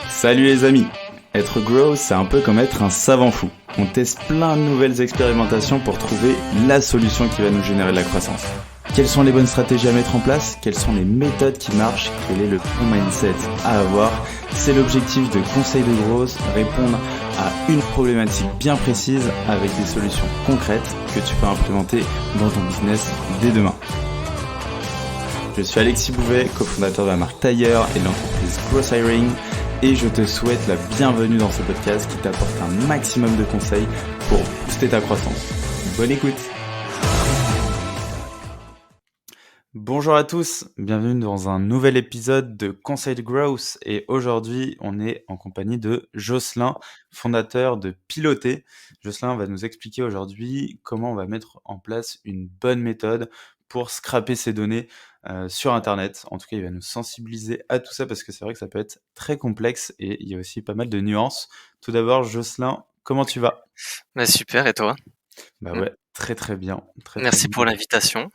Salut les amis. Être grow, c'est un peu comme être un savant fou. On teste plein de nouvelles expérimentations pour trouver la solution qui va nous générer de la croissance. Quelles sont les bonnes stratégies à mettre en place? Quelles sont les méthodes qui marchent? Quel est le bon mindset à avoir? C'est l'objectif de Conseil de Growth, répondre à une problématique bien précise avec des solutions concrètes que tu peux implémenter dans ton business dès demain. Je suis Alexis Bouvet, cofondateur de la marque Tailleur et de l'entreprise Growth Hiring, et je te souhaite la bienvenue dans ce podcast qui t'apporte un maximum de conseils pour booster ta croissance. Bonne écoute! Bonjour à tous, bienvenue dans un nouvel épisode de Conseil de Growth, et aujourd'hui on est en compagnie de Jocelyn, fondateur de Piloter. Jocelyn va nous expliquer aujourd'hui comment on va mettre en place une bonne méthode pour scraper ses données sur Internet. En tout cas, il va nous sensibiliser à tout ça parce que c'est vrai que ça peut être très complexe et il y a aussi pas mal de nuances. Tout d'abord, Jocelyn, comment tu vas? Bah super, et toi? Bah Mm. ouais, très très bien, très très Merci bien. pour l'invitation.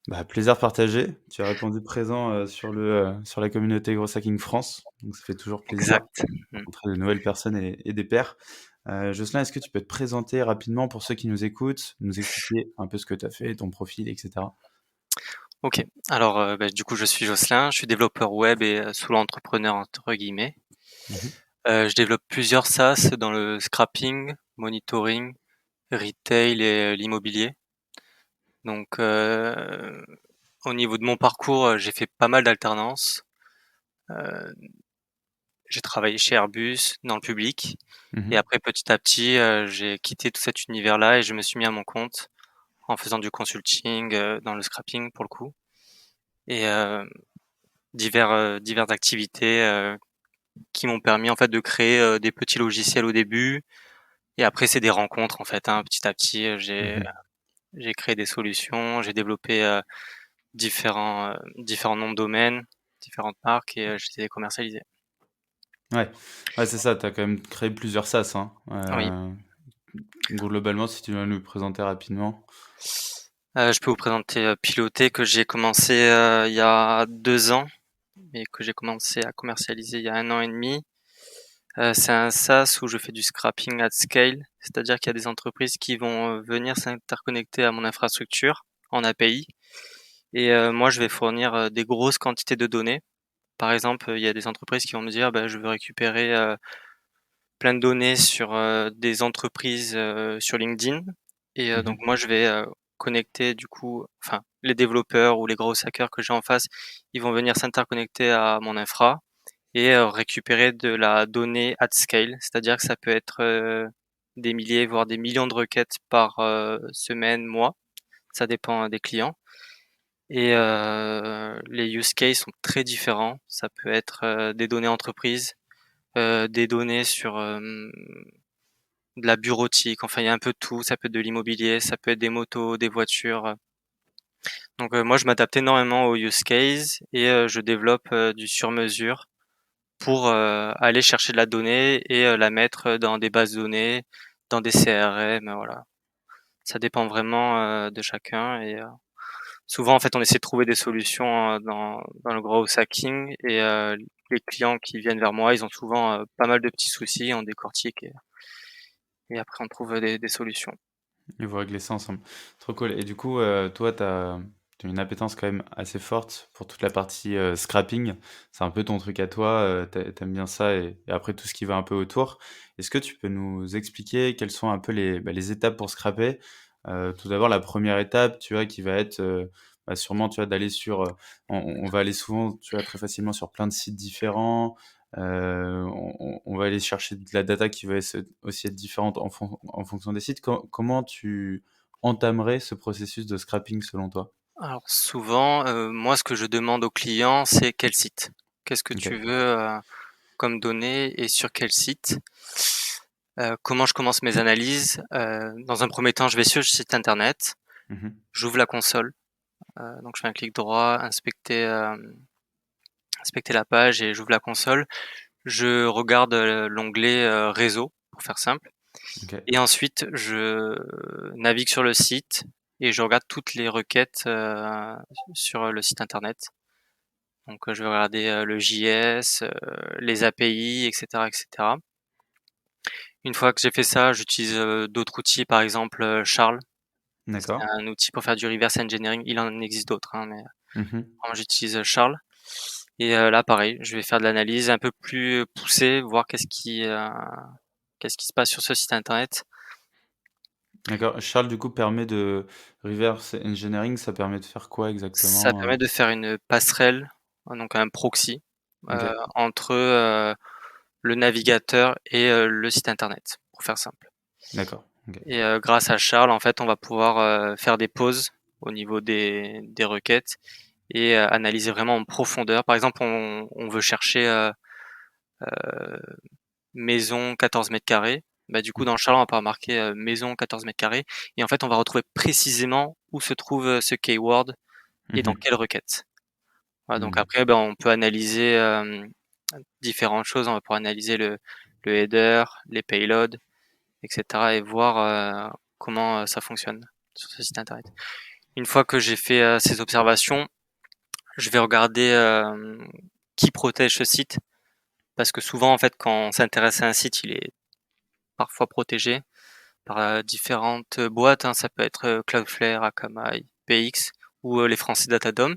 Bah, plaisir partagé. Tu as répondu présent sur la communauté Growth Hacking France, donc ça fait toujours plaisir de Exact. Mm. rencontrer de nouvelles personnes et des pairs. Jocelyn, est-ce que tu peux te présenter rapidement pour ceux qui nous écoutent, nous expliquer un peu ce que tu as fait, ton profil, etc. Ok. Alors, du coup, je suis Jocelyn, je suis développeur web et solo entrepreneur entre guillemets. Mhm. Je développe plusieurs SaaS dans le scrapping, monitoring, retail et l'immobilier. Donc, au niveau de mon parcours, j'ai fait pas mal d'alternances. Euh, j'ai travaillé chez Airbus dans le public et Mhm. après, petit à petit, j'ai quitté tout cet univers-là et je me suis mis à mon compte en faisant du consulting dans le scrapping pour le coup. Et diverses activités qui m'ont permis en fait de créer des petits logiciels au début et après c'est des rencontres en fait, hein. Petit à petit, Mhm. j'ai créé des solutions, j'ai développé différents noms de domaines, différentes marques et je les ai commercialisés. Ouais, ouais, c'est ça, tu as quand même créé plusieurs SaaS, hein. Oui. Globalement, si tu veux nous le présenter rapidement. Je peux vous présenter Piloter que j'ai commencé il y a 2 ans et que j'ai commencé à commercialiser il y a 1 an et demi. C'est un SaaS où je fais du scrapping at scale, c'est-à-dire qu'il y a des entreprises qui vont venir s'interconnecter à mon infrastructure en API et moi je vais fournir des grosses quantités de données. Par exemple, il y a des entreprises qui vont me dire bah, je veux récupérer plein de données sur des entreprises sur LinkedIn et donc Mhm. moi je vais connecter du coup, enfin les développeurs ou les gros hackers que j'ai en face, ils vont venir s'interconnecter à mon infra et récupérer de la donnée at scale, c'est-à-dire que ça peut être des milliers, voire des millions de requêtes par semaine, mois. Ça dépend des clients. Et les use cases sont très différents. Ça peut être des données entreprises, des données sur de la bureautique. Enfin, il y a un peu de tout. Ça peut être de l'immobilier, ça peut être des motos, des voitures. Donc moi, je m'adapte énormément aux use cases et je développe du sur-mesure pour aller chercher de la donnée et la mettre dans des bases de données, dans des CRM, voilà. Ça dépend vraiment de chacun et souvent en fait on essaie de trouver des solutions dans le growth hacking et les clients qui viennent vers moi, ils ont souvent pas mal de petits soucis, on décortique et après on trouve des solutions. Et vous réglez ça ensemble. Trop cool. Et du coup, toi, tu as une appétence quand même assez forte pour toute la partie scrapping. C'est un peu ton truc à toi. T'aimes bien ça et après tout ce qui va un peu autour. Est-ce que tu peux nous expliquer quelles sont un peu les étapes pour scraper? Tout d'abord, la première étape, tu vois, qui va être sûrement, tu vois, d'aller sur. On va aller souvent, tu vois, très facilement sur plein de sites différents. On va aller chercher de la data qui va aussi être différente en fonction des sites. Comment tu entamerais ce processus de scrapping selon toi? Alors souvent, moi ce que je demande aux clients, c'est quel site? Qu'est-ce que Ok. tu veux comme données et sur quel site? Comment je commence mes analyses? Dans un premier temps, je vais sur le site internet, Mhm. j'ouvre la console, donc je fais un clic droit, inspecter la page et j'ouvre la console. Je regarde l'onglet réseau pour faire simple Ok. et ensuite je navigue sur le site et je regarde toutes les requêtes sur le site internet. Donc, je vais regarder le JS, les API, etc., etc. Une fois que j'ai fait ça, j'utilise d'autres outils, par exemple Charles. C'est D'accord. un outil pour faire du reverse engineering. Il en existe d'autres, hein, mais Mhm. moi j'utilise Charles. Et là, pareil, je vais faire de l'analyse un peu plus poussée, voir qu'est-ce qui se passe sur ce site internet. D'accord. Charles, du coup, permet de reverse engineering, ça permet de faire quoi Ça exactement? permet de faire une passerelle, donc un proxy, Ok, entre le navigateur et le site internet, pour faire simple. d'accord. Ok. Et grâce à Charles, en fait, on va pouvoir faire des pauses au niveau des requêtes et analyser vraiment en profondeur. Par exemple, on veut chercher maison 14 mètres carrés. Bah, du coup, dans Charles, on va pouvoir marquer maison 14 mètres carrés. Et en fait, on va retrouver précisément où se trouve ce keyword et dans Mhm. quelle requête. Voilà, donc Mhm. après, ben, on peut analyser différentes choses. On va pouvoir analyser le header, les payloads, etc. et voir comment ça fonctionne sur ce site internet. Une fois que j'ai fait ces observations, je vais regarder qui protège ce site. Parce que souvent, en fait, quand on s'intéresse à un site, il est parfois protégé par différentes boîtes, hein. Ça peut être Cloudflare, Akamai, PX ou les Français Datadom.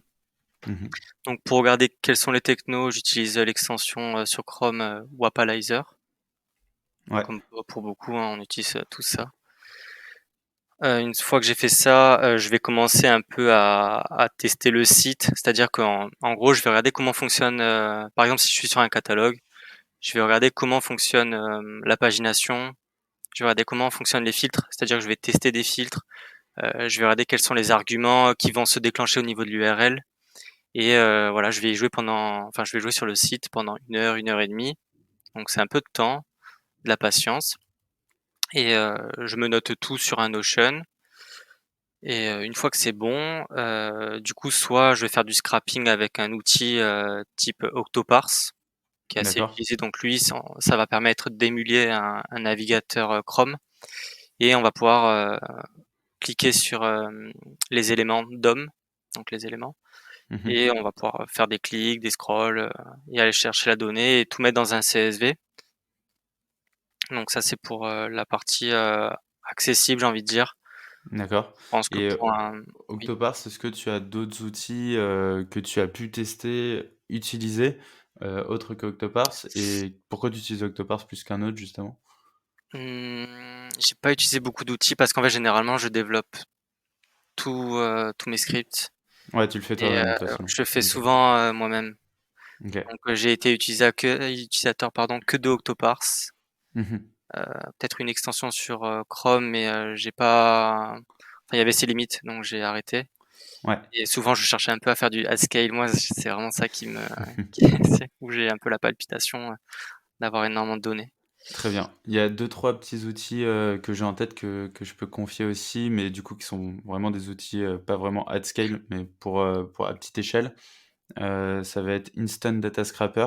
Mhm. Donc pour regarder quels sont les technos, j'utilise l'extension sur Chrome Wapalizer. Ouais, Comme pour beaucoup, hein, on utilise tout ça. Une fois que j'ai fait ça, je vais commencer un peu à tester le site. C'est-à-dire qu'en gros, je vais regarder comment fonctionne, par exemple, si je suis sur un catalogue, je vais regarder comment fonctionne la pagination, je vais regarder comment fonctionnent les filtres, c'est-à-dire que je vais tester des filtres, je vais regarder quels sont les arguments qui vont se déclencher au niveau de l'URL. Et voilà, je vais jouer sur le site pendant 1 heure et demie. Donc c'est un peu de temps, de la patience. Et je me note tout sur un Notion. Et une fois que c'est bon, du coup, soit je vais faire du scrapping avec un outil type Octoparse, qui est assez d'accord. utilisé. Donc lui, ça va permettre d'émuler un navigateur Chrome. Et on va pouvoir cliquer sur les éléments DOM, donc les éléments. Mhm. Et on va pouvoir faire des clics, des scrolls, et aller chercher la donnée et tout mettre dans un CSV. Donc ça, c'est pour la partie accessible, j'ai envie de dire. D'accord. Je pense que Et pour un... Oui. Octoparse, est-ce que tu as d'autres outils que tu as pu tester, utiliser, autres que Octoparse? Et pourquoi tu utilises Octoparse plus qu'un autre, justement? J'ai pas utilisé beaucoup d'outils parce qu'en fait, généralement, je développe tous mes scripts Ouais, tu le fais et toi-même, de toute façon. je le fais Ok. souvent moi-même. Ok. Donc j'ai été utilisateur pardon que de Octoparse. Mhm. Peut-être une extension sur Chrome, mais j'ai pas. Enfin, il y avait ses limites, donc j'ai arrêté. Ouais. Et souvent, je cherchais un peu à faire du at scale. Moi, c'est vraiment ça c'est où j'ai un peu la palpitation d'avoir énormément de données. Très bien. Il y a deux trois petits outils, que j'ai en tête que je peux confier aussi, mais du coup qui sont vraiment des outils, pas vraiment at scale, mais pour à petite échelle. Ça va être Instant Data Scraper,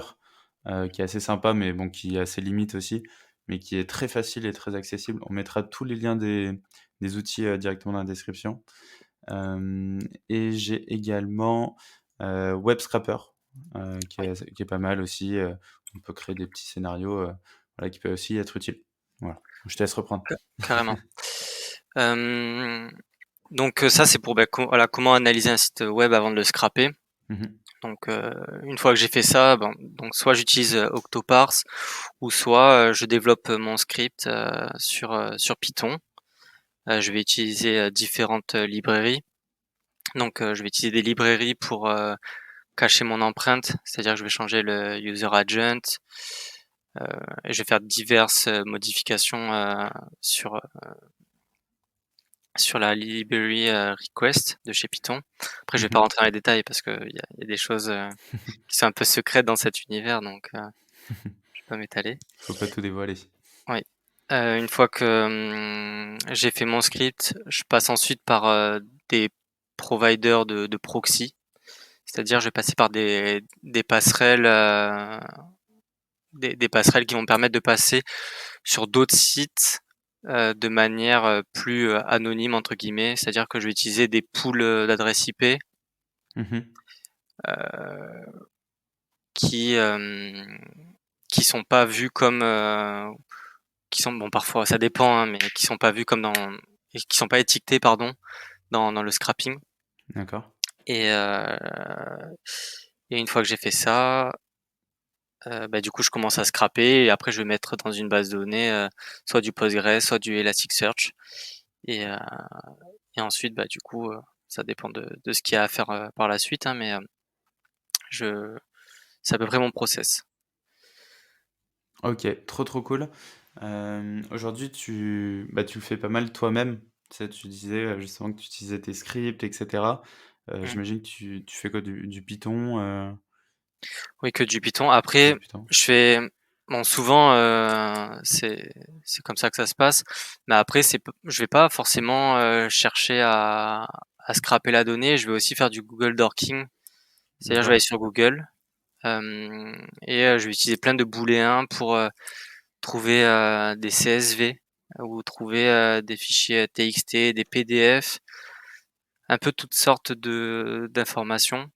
qui est assez sympa, mais bon, qui a ses limites aussi, mais qui est très facile et très accessible. On mettra tous les liens des outils, directement dans la description. Hem Et j'ai également, Web Scraper, Oui, qui est pas mal aussi, on peut créer des petits scénarios, voilà, qui peuvent aussi être utiles. Voilà, je te laisse reprendre. carrément. Euh, donc ça, c'est pour voilà, comment analyser un site web avant de le scraper. Mmh. Donc une fois que j'ai fait ça, bon, donc soit j'utilise Octoparse ou soit je développe mon script sur Python. Je vais utiliser différentes librairies. Donc je vais utiliser des librairies pour cacher mon empreinte, c'est-à-dire que je vais changer le user agent et je vais faire diverses modifications sur la library request de chez Python. Après, je vais pas Mmh. rentrer dans les détails parce qu'il y a des choses qui sont un peu secrètes dans cet univers, donc je peux pas m'étaler. Faut pas tout dévoiler. Oui. Une fois que j'ai fait mon script, je passe ensuite par des providers de proxy. C'est-à-dire, je vais passer par des passerelles, des passerelles qui vont me permettre de passer sur d'autres sites de manière plus anonyme entre guillemets. C'est-à-dire que je vais utiliser des pools d'adresses IP. Mmh. qui qui sont pas vus comme qui sont bon parfois ça dépend hein, mais qui sont pas vus comme dans et qui sont pas étiquetés pardon dans le scrapping D'accord. et et une fois que j'ai fait ça, bah, du coup je commence à scraper et après je vais mettre dans une base de données, soit du Postgres, soit du Elasticsearch et heu et ensuite, bah, du coup, ça dépend de ce qu'il y a à faire, par la suite, hein, mais je c'est à peu près mon process. Ok, trop trop cool. Aujourd'hui, tu le fais pas mal toi-même. Tu sais, tu disais justement que tu utilisais tes scripts, etc. Mmh. J'imagine que tu fais quoi, du Python, Oui, que du Python. que Après, du Python. je fais bon souvent, c'est comme ça que ça se passe, mais après c'est p je vais pas forcément, chercher à scraper la donnée, je vais aussi faire du Google Dorking. C'est-à-dire je vais D'accord. aller sur Google, et je vais utiliser plein de booléens pour, trouver, des CSV ou trouver, des fichiers TXT, des PDF, un peu toutes sortes de d'informations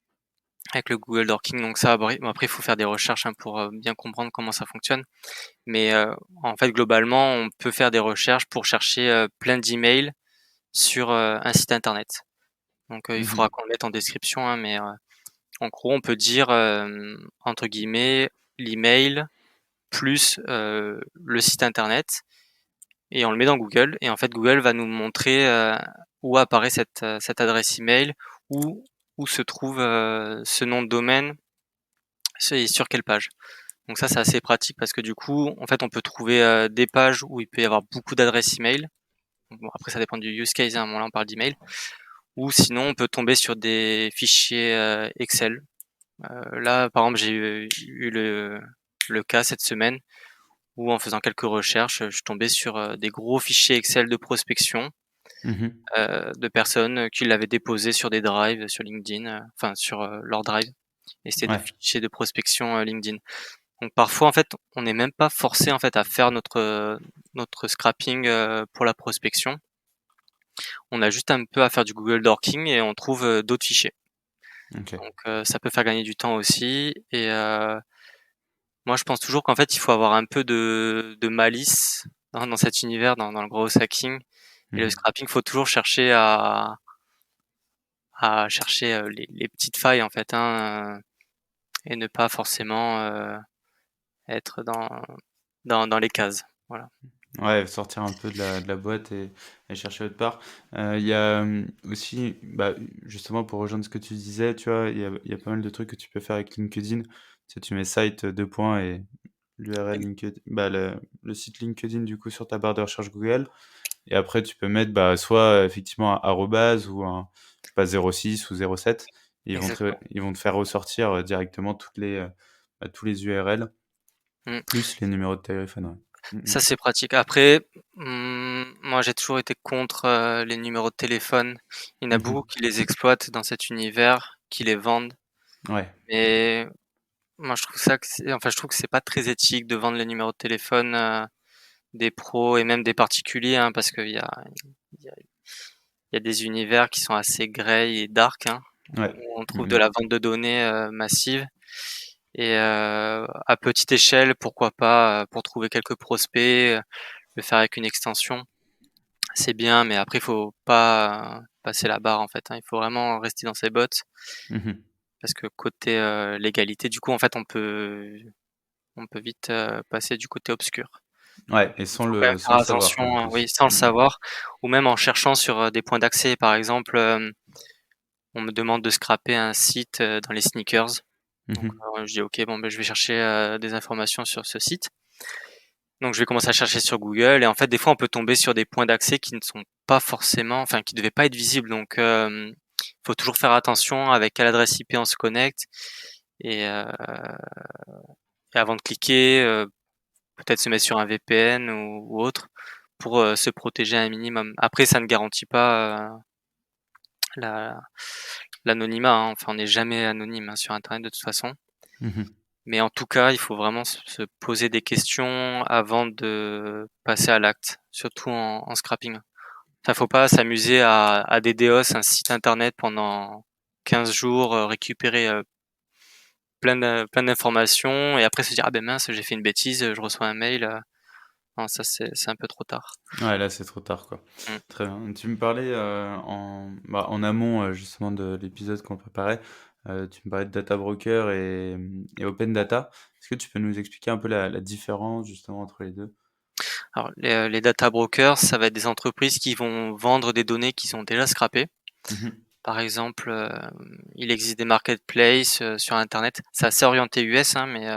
avec le Google Dorking. Donc ça, bon après il faut faire des recherches, hein, pour, bien comprendre comment ça fonctionne. Mais, en fait globalement, on peut faire des recherches pour chercher, plein d'emails sur, un site internet. Donc, il faudra Mhm. qu'on le mette en description, hein, mais, en gros on peut dire, entre guillemets, «l'email plus, le site internet» et on le met dans Google et en fait Google va nous montrer, où apparaît cette adresse email, où où se trouve, ce nom de domaine, c'est sur quelle page. Donc ça c'est assez pratique parce que du coup, en fait, on peut trouver, des pages où il peut y avoir beaucoup d'adresses email. Bon après ça dépend du use case, hein, bon là on parle d'email. Ou sinon on peut tomber sur des fichiers, Excel. Là par exemple j'ai eu le cas cette semaine où en faisant quelques recherches, je suis tombé sur, des gros fichiers Excel de prospection, Mhm. de personnes qui l'avaient déposé sur des drives sur LinkedIn, enfin sur, leur drive et c'était des Ouais. fichiers de prospection, LinkedIn. Donc parfois en fait, on n'est même pas forcé en fait à faire notre scrapping, pour la prospection. On a juste un peu à faire du Google Dorking et on trouve, d'autres fichiers. Ok. Donc ça peut faire gagner du temps aussi et moi je pense toujours qu'en fait, il faut avoir un peu de malice dans cet univers, dans le gros hacking et le Mhm. scrapping, faut toujours chercher à chercher, les petites failles en fait, hein, et ne pas forcément, être dans les cases. Voilà. Ouais, sortir un peu de la boîte et chercher autre part. Il y a aussi, bah, justement pour rejoindre ce que tu disais, tu vois, il y a pas mal de trucs que tu peux faire avec LinkedIn. Tu sais, tu mets site, deux points et l'URL LinkedIn, bah, le site LinkedIn du coup sur ta barre de recherche Google. Et après, tu peux mettre bah, soit effectivement un arrobase ou un, je sais pas, 06 ou 07. Et Exactement. ils vont te faire ressortir directement tous les URL, Mmh. plus les numéros de téléphone. Ouais. Ça, c'est pratique. Après, moi, j'ai toujours été contre, les numéros de téléphone. Il y en a beaucoup Mhm. qui les exploitent dans cet univers, qui les vendent. Ouais. Mais moi, je trouve ça que c'est enfin, je trouve que c'est pas très éthique de vendre les numéros de téléphone, des pros et même des particuliers, hein, parce qu'il y a il y a des univers qui sont assez grey et dark, hein, Ouais. où on trouve de Mhm. la vente de données, massive et à petite échelle, pourquoi pas, pour trouver quelques prospects, le faire avec une extension. C'est bien, mais après, il faut pas passer la barre, en fait, hein. Il faut vraiment rester dans ses bottes Mhm. parce que côté, légalité, du coup, en fait, on peut vite, passer du côté obscur. Ouais, et Il faut quand même sans faire le savoir en attention, oui, plus. sans le Mhm. savoir ou même en cherchant sur, des points d'accès. Par exemple, on me demande de scraper un site, dans les sneakers. Donc, Mhm. je dis: «OK, bon, ben, je vais chercher, des informations sur ce site». Donc je vais commencer à chercher sur Google et en fait, des fois, on peut tomber sur des points d'accès qui ne sont pas forcément enfin, qui devaient pas être visibles. Donc, faut toujours faire attention avec quelle adresse IP on se connecte et et avant de cliquer, peut-être se mettre sur un VPN ou autre pour, se protéger un minimum. Après, ça ne garantit pas, la l'anonymat, hein. Enfin, on n'est jamais anonyme, hein, sur internet de toute façon. Mhm. Mais en tout cas, il faut vraiment se poser des questions avant de passer à l'acte, surtout en scrapping. Enfin, faut pas s'amuser à DDoS un site internet pendant 15 jours, récupérer, plein d'informations et après se dire ah ben mince j'ai fait une bêtise, je reçois un mail. Non ça c'est un peu trop tard. Ouais, là, c'est trop tard, quoi. Mm. Très bien. Tu me parlais en amont, justement, de l'épisode qu'on préparait. Tu me parlais de Data Broker et Open Data. Est-ce que tu peux nous expliquer un peu la différence, justement, entre les deux? Alors les data brokers, ça va être des entreprises qui vont vendre des données qui sont déjà scrappées. Mhm. Par exemple, il existe des marketplaces sur internet. C'est assez orienté US, hein, mais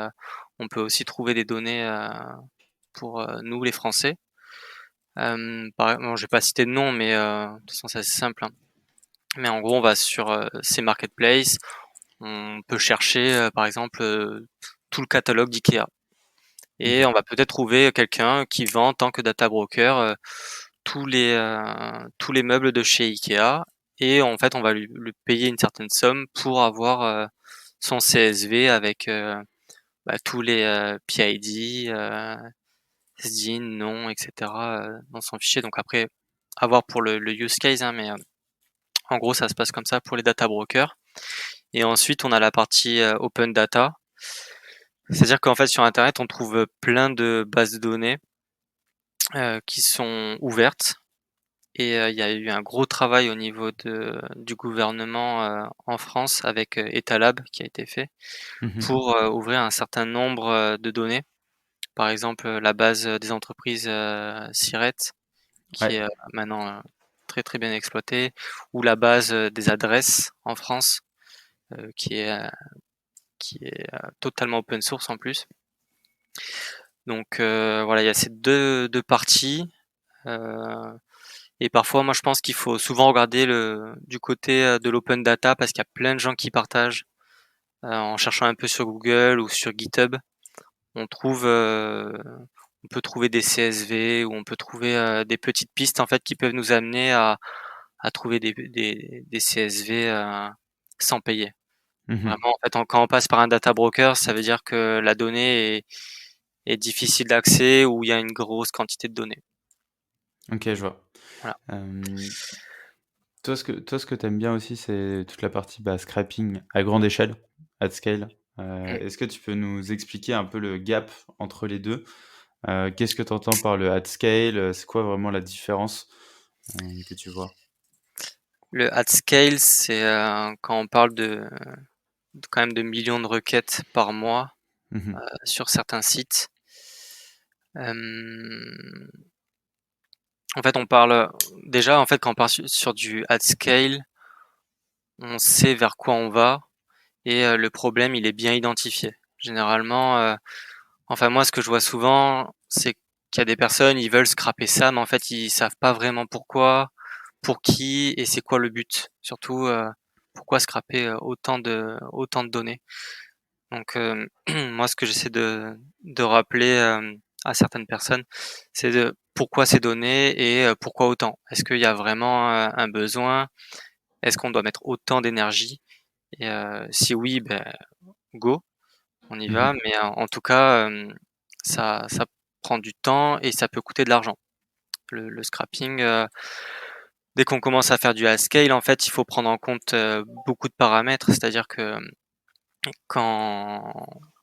on peut aussi trouver des données pour nous les Français. Bon, je vais pas citer de nom, mais de toute façon c'est assez simple, hein. Mais en gros, on va sur ces marketplaces, on peut chercher par exemple tout le catalogue d'IKEA. Et Ok. on va peut-être trouver quelqu'un qui vend en tant que data broker tous les meubles de chez Ikea. Et en fait, on va lui payer une certaine somme pour avoir son CSV avec tous les PID, SDIN, nom, etc. Dans son fichier. Donc après, à voir pour le use case, hein, mais en gros, ça se passe comme ça pour les data brokers. Et ensuite, on a la partie open data. C'est-à-dire qu'en fait, sur Internet, on trouve plein de bases de données qui sont ouvertes. Et il y a eu un gros travail au niveau du gouvernement en France avec Etalab qui a été fait Mhm. pour ouvrir un certain nombre de données. Par exemple, la base des entreprises Siret, qui Ouais. est maintenant très très bien exploitée, ou la base des adresses en France, euh, qui est, euh, qui est totalement open source en plus. Donc voilà, il y a ces deux parties. Euh, Et parfois, moi, je pense qu'il faut souvent regarder du côté de l'open data parce qu'il y a plein de gens qui partagent en cherchant un peu sur Google ou sur GitHub. On trouve, on peut trouver des CSV ou on peut trouver des petites pistes en fait qui peuvent nous amener à trouver des CSV sans payer. Mhm. Vraiment, en fait, quand on passe par un data broker, ça veut dire que la donnée est difficile d'accès ou il y a une grosse quantité de données. Ok, je vois. Voilà. Euh, toi, ce que tu aimes bien aussi, c'est toute la partie scrapping à grande échelle, at scale. Est-ce que tu peux nous expliquer un peu le gap entre les deux? Qu'est-ce que tu entends par le at scale? C'est quoi vraiment la différence que tu vois? Le at scale, c'est quand on parle quand même de millions de requêtes par mois Mhm. sur certains sites. Euh, En fait, on parle déjà en fait quand on parle sur du at scale, on sait vers quoi on va et le problème il est bien identifié. Généralement, enfin moi ce que je vois souvent, c'est qu'il y a des personnes ils veulent scraper ça, mais en fait ils savent pas vraiment pourquoi, pour qui et c'est quoi le but. Surtout pourquoi scraper autant de données. Donc moi ce que j'essaie de rappeler à certaines personnes, c'est de pourquoi ces données et pourquoi autant. Est-ce qu'il y a vraiment un besoin? Est-ce qu'on doit mettre autant d'énergie? Et si oui, ben go, on y va. Mhm. Mais en tout cas, ça prend du temps et ça peut coûter de l'argent. Le scrapping, dès qu'on commence à faire du high scale, en fait, il faut prendre en compte beaucoup de paramètres. C'est-à-dire que quand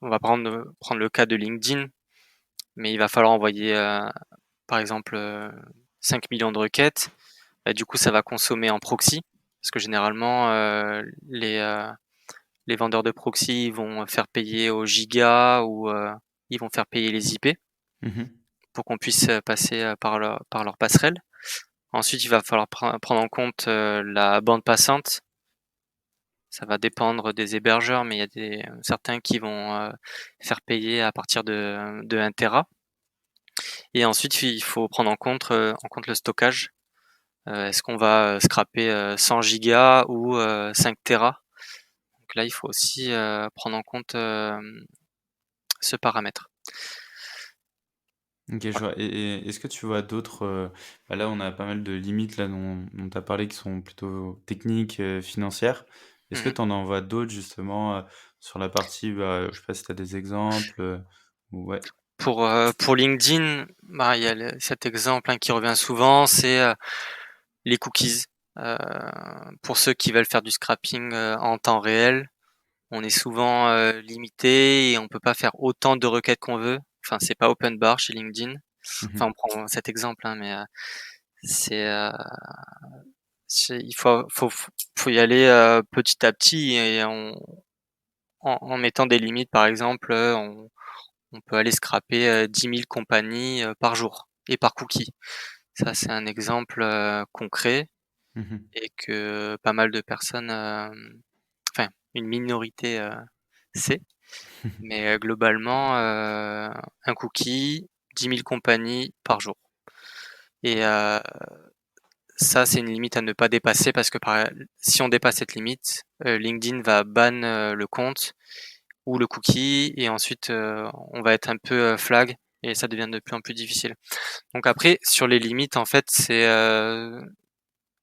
on va prendre le cas de LinkedIn, mais il va falloir envoyer, par exemple, 5 millions de requêtes. Bah, du coup, ça va consommer en proxy, parce que généralement, les vendeurs de proxy vont faire payer au giga ou ils vont faire payer les IP Mhm. pour qu'on puisse passer par leur passerelle. Ensuite, il va falloir prendre en compte la bande passante. Ça va dépendre des hébergeurs, mais il y a certains qui vont faire payer à partir de 1 Tera. Et ensuite, il faut prendre en compte le stockage. Est-ce qu'on va scraper 100 gigas ou 5 Tera? Donc là, il faut aussi prendre en compte ce paramètre. Ok, je Voilà. vois. Et est-ce que tu vois d'autres... là, on a pas mal de limites là, dont tu as parlé qui sont plutôt techniques, financières. Est-ce que Mhm. tu en vois d'autres justement sur la partie, je sais pas si tu as des exemples ouais. Pour LinkedIn, bah, il y a cet exemple hein, qui revient souvent, c'est les cookies. Euh, pour ceux qui veulent faire du scrapping en temps réel, On est souvent limité et on peut pas faire autant de requêtes qu'on veut. Enfin, c'est pas open bar chez LinkedIn. Enfin, on Mhm. prend cet exemple, hein, mais c'est, il faut y aller petit à petit et en mettant des limites. Par exemple, on peut aller scraper 10 000 compagnies par jour et par cookie. Ça, c'est un exemple concret Mhm. et que pas mal de personnes, enfin une minorité sait. Mais globalement, un cookie, 10 000 compagnies par jour. Et ça, c'est une limite à ne pas dépasser parce que si on dépasse cette limite, LinkedIn va ban le compte ou le cookie et ensuite on va être un peu flag et ça devient de plus en plus difficile. Donc après, sur les limites, en fait,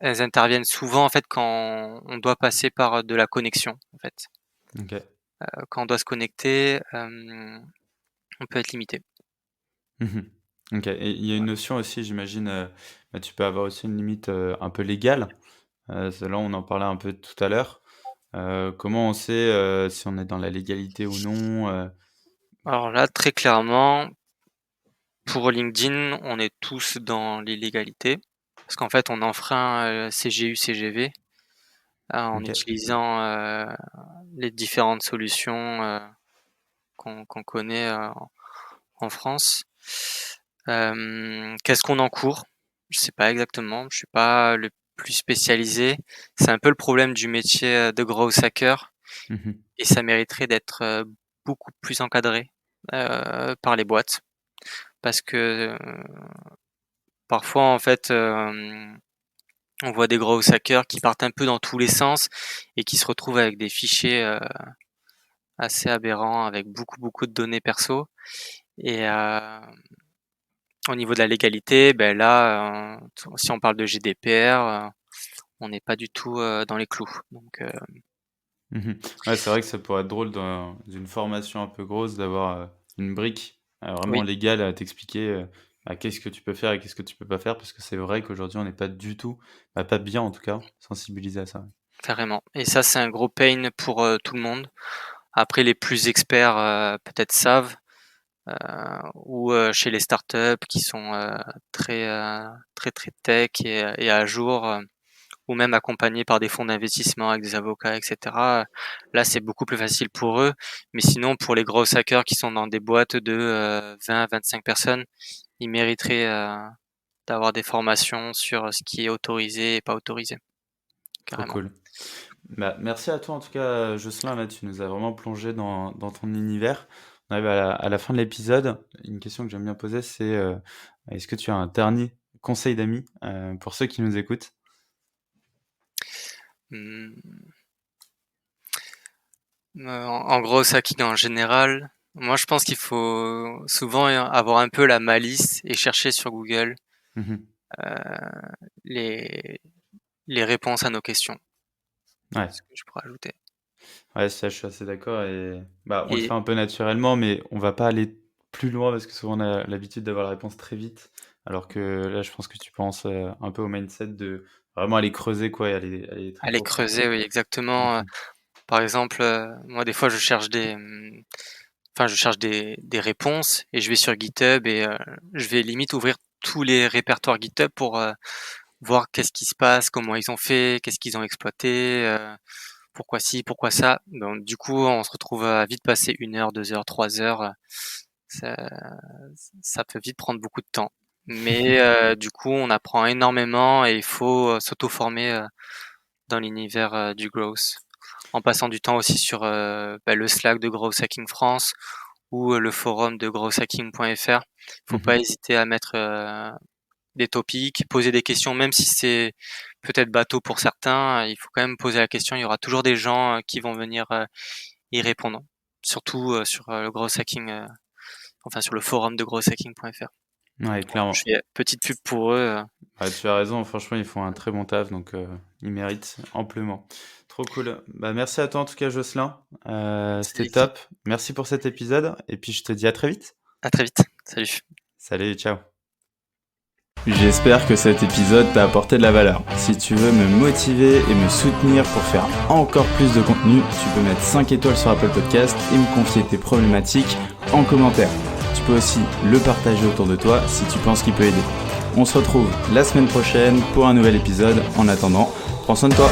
elles interviennent souvent en fait quand on doit passer par de la connexion. En fait, Ok. quand on doit se connecter, on peut être limité. Mhm. Ok. Et il y a une notion aussi, j'imagine, bah, tu peux avoir aussi une limite un peu légale. Là, on en parlait un peu tout à l'heure. Comment on sait si on est dans la légalité ou non Alors là, très clairement, pour LinkedIn, on est tous dans l'illégalité parce qu'en fait, on enfreint CGU, CGV en Ok. utilisant les différentes solutions qu'on connaît en France. Qu'est-ce qu'on encourt? Je sais pas exactement. Je suis pas le plus spécialisé. C'est un peu le problème du métier de growth hacker Mhm. et ça mériterait d'être beaucoup plus encadré par les boîtes parce que parfois en fait on voit des growth hackers qui partent un peu dans tous les sens et qui se retrouvent avec des fichiers assez aberrants avec beaucoup de données perso et au niveau de la légalité, ben là, si on parle de GDPR, on n'est pas du tout dans les clous. Donc, Mhm. Ouais, c'est vrai que ça pourrait être drôle dans une formation un peu grosse d'avoir une brique vraiment oui, légale à t'expliquer bah, qu'est-ce que tu peux faire et qu'est-ce que tu peux pas faire, parce que c'est vrai qu'aujourd'hui on n'est pas du tout, bah, pas bien en tout cas, sensibilisé à ça. carrément. Et ça, c'est un gros pain pour tout le monde. Après, les plus experts peut-être savent, ou chez les startups qui sont très tech et à jour, ou même accompagnés par des fonds d'investissement avec des avocats, etc. Là, c'est beaucoup plus facile pour eux. Mais sinon, pour les gros hackers qui sont dans des boîtes de 20 à 25 personnes, ils mériteraient d'avoir des formations sur ce qui est autorisé et pas autorisé, Trop carrément. cool. Bah, merci à toi en tout cas, Jocelyn, là tu nous as vraiment plongé dans ton univers. On arrive à la fin de l'épisode. Une question que j'aime bien poser, c'est est-ce que tu as un dernier conseil d'amis pour ceux qui nous écoutent? Hmm. En gros, hacking en général, moi je pense qu'il faut souvent avoir un peu la malice et chercher sur Google Mhm. les, les réponses à nos questions. Ouais. Ce que je pourrais ajouter. Ouais, ça, je suis assez d'accord et bah, on le fait Et un peu naturellement, mais on va pas aller plus loin parce que souvent on a l'habitude d'avoir la réponse très vite. Alors que là, je pense que tu penses un peu au mindset de vraiment aller creuser quoi et aller très aller profond. creuser, oui, exactement. Mhm. Par exemple, moi des fois je cherche je cherche des réponses et je vais sur GitHub et je vais limite ouvrir tous les répertoires GitHub pour voir qu'est-ce qui se passe, comment ils ont fait, qu'est-ce qu'ils ont exploité, pourquoi ci, pourquoi ça. Donc du coup, on se retrouve à vite passer 1 heure, 2 heures, 3 heures. Ça, ça peut vite prendre beaucoup de temps. Mais du coup, on apprend énormément et il faut s'auto-former dans l'univers du growth en passant du temps aussi sur le Slack de Growth Hacking France ou le forum de growthhacking.fr. Faut pas Mhm. hésiter à mettre des topics, poser des questions, même si c'est peut-être bateau pour certains, il faut quand même poser la question. Il y aura toujours des gens qui vont venir y répondre, surtout sur le Growth Hacking, enfin sur le forum de growthhacking.fr. Ouais, Voilà, je clairement. fais petite pub pour eux. Ouais, tu as raison, franchement, ils font un très bon taf, donc ils méritent amplement. Trop cool. Bah, merci à toi en tout cas, Jocelyn. C'est C'était Alexis. top. Merci pour cet épisode et puis je te dis à très vite. À très vite. Salut. Salut, ciao. J'espère que cet épisode t'a apporté de la valeur. Si tu veux me motiver et me soutenir pour faire encore plus de contenu, tu peux mettre 5 étoiles sur Apple Podcast et me confier tes problématiques en commentaire. Tu peux aussi le partager autour de toi si tu penses qu'il peut aider. On se retrouve la semaine prochaine pour un nouvel épisode. En attendant, prends soin de toi.